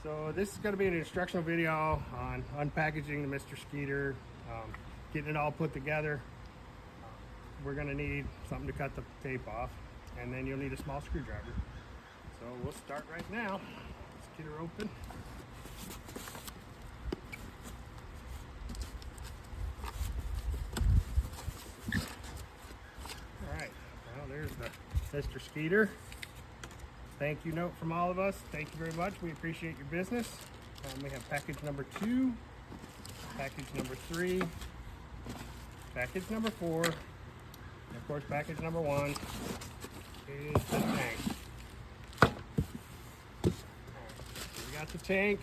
So this is going to be an instructional video on unpackaging the MisterSkeeter, getting it all put together. We're going to need something to cut the tape off, and then you'll need a small screwdriver. So we'll start right now. Let's get her open. All right, well, there's the MisterSkeeter. Thank you note from all of us. Thank you very much. We appreciate your business. We have package number 2, package number 3, package number 4, and of course package number 1 is the tank. Right, so we got the tank.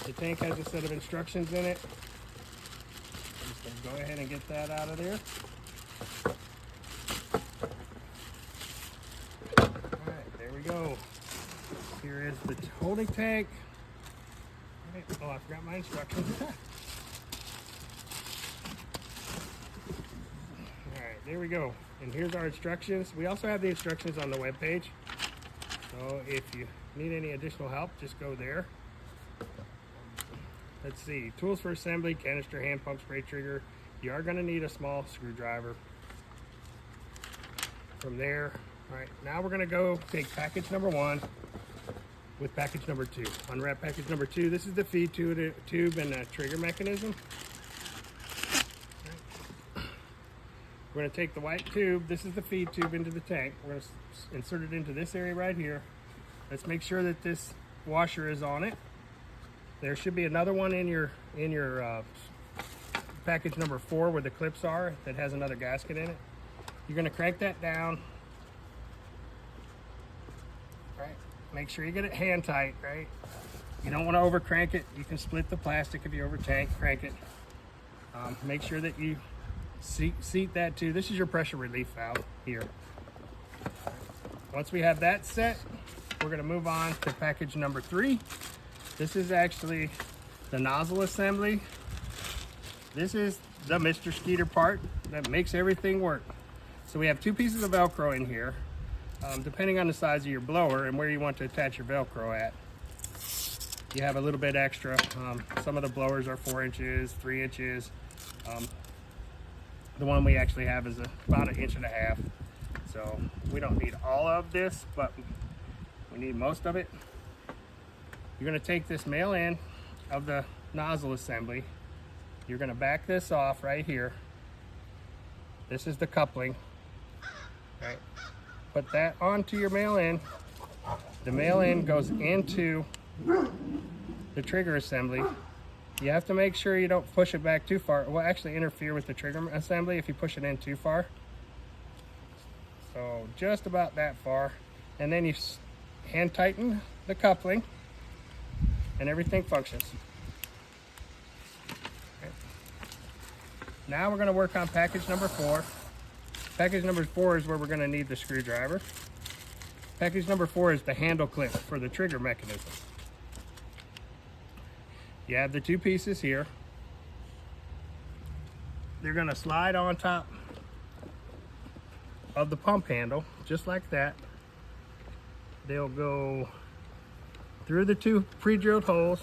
The tank has a set of instructions in it. I'm just going to go ahead and get that out of there. Go. Here is the holding tank. Right. Oh, I forgot my instructions. Alright, there we go. And here's our instructions. We also have the instructions on the web page. So if you need any additional help, just go there. Let's see. Tools for assembly, canister, hand pump, spray trigger. You are going to need a small screwdriver. From there, all right, now we're going to go take package number 1 with package number 2. Unwrap package number 2. This is the feed tube and the trigger mechanism. Right. We're going to take the white tube. This is the feed tube into the tank. We're going to insert it into this area right here. Let's make sure that this washer is on it. There should be another one in your package number 4 where the clips are that has another gasket in it. You're going to crank that down. Right. Make sure you get it hand tight, right? You don't want to over crank it. You can split the plastic if you over crank it. Make sure that you seat that too. This is your pressure relief valve here. Once we have that set, we're going to move on to package number 3. This is actually the nozzle assembly. This is the MisterSkeeter part that makes everything work. So we have 2 pieces of Velcro in here. Depending on the size of your blower and where you want to attach your Velcro at, you have a little bit extra. Some of the blowers are 4 inches, 3 inches. The one we actually have is about 1.5 inches. So we don't need all of this, but we need most of it. You're going to take this male end of the nozzle assembly. You're going to back this off right here. This is the coupling. Right. Put that onto your male end. The male end goes into the trigger assembly. You have to make sure you don't push it back too far. It will actually interfere with the trigger assembly if you push it in too far. So just about that far. And then you hand tighten the coupling and everything functions. Okay. Now we're going to work on package number 4. Package number 4 is where we're going to need the screwdriver. Package number 4 is the handle clip for the trigger mechanism. You have the 2 pieces here. They're going to slide on top of the pump handle, just like that. They'll go through the 2 pre-drilled holes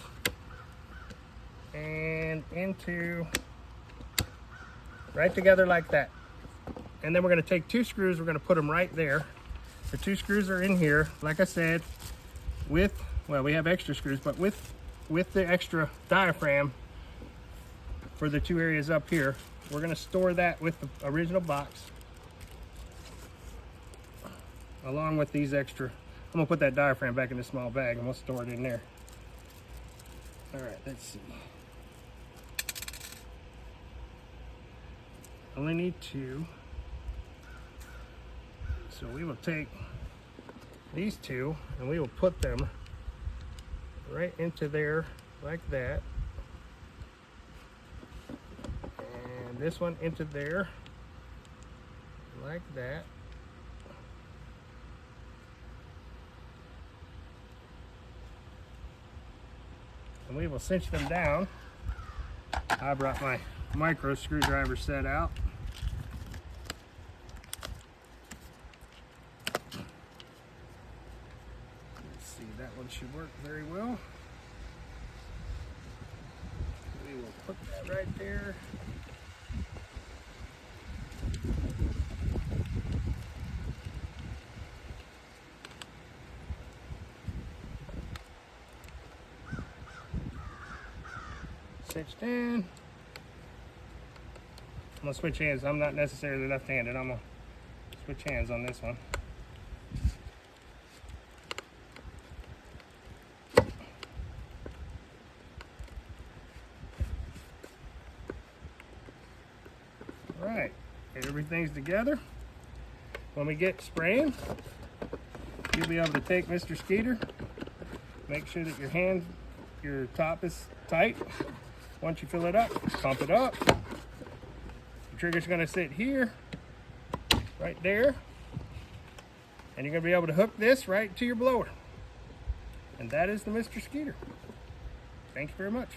and into right together like that. And then we're going to take 2 screws, we're going to put them right there. The 2 screws are in here, like I said, with, well, we have extra screws, but with the extra diaphragm for the 2 areas up here. We're going to store that with the original box, along with these extra. I'm going to put that diaphragm back in the small bag and we'll store it in there. All right, let's see. Only need 2. So we will take these 2 and we will put them right into there like that. And this one into there like that. And we will cinch them down. I brought my micro screwdriver set out. Let's see, that one should work very well. Put that right there. Stitched in. I'm gonna switch hands. I'm not necessarily left-handed. I'm gonna switch hands on this one. All right, everything's together. When we get spraying, you'll be able to take MisterSkeeter. Make sure that your top is tight. Once you fill it up, pump it up. The trigger's gonna sit here, right there. And you're gonna be able to hook this right to your blower. And that is the MisterSkeeter. Thank you very much.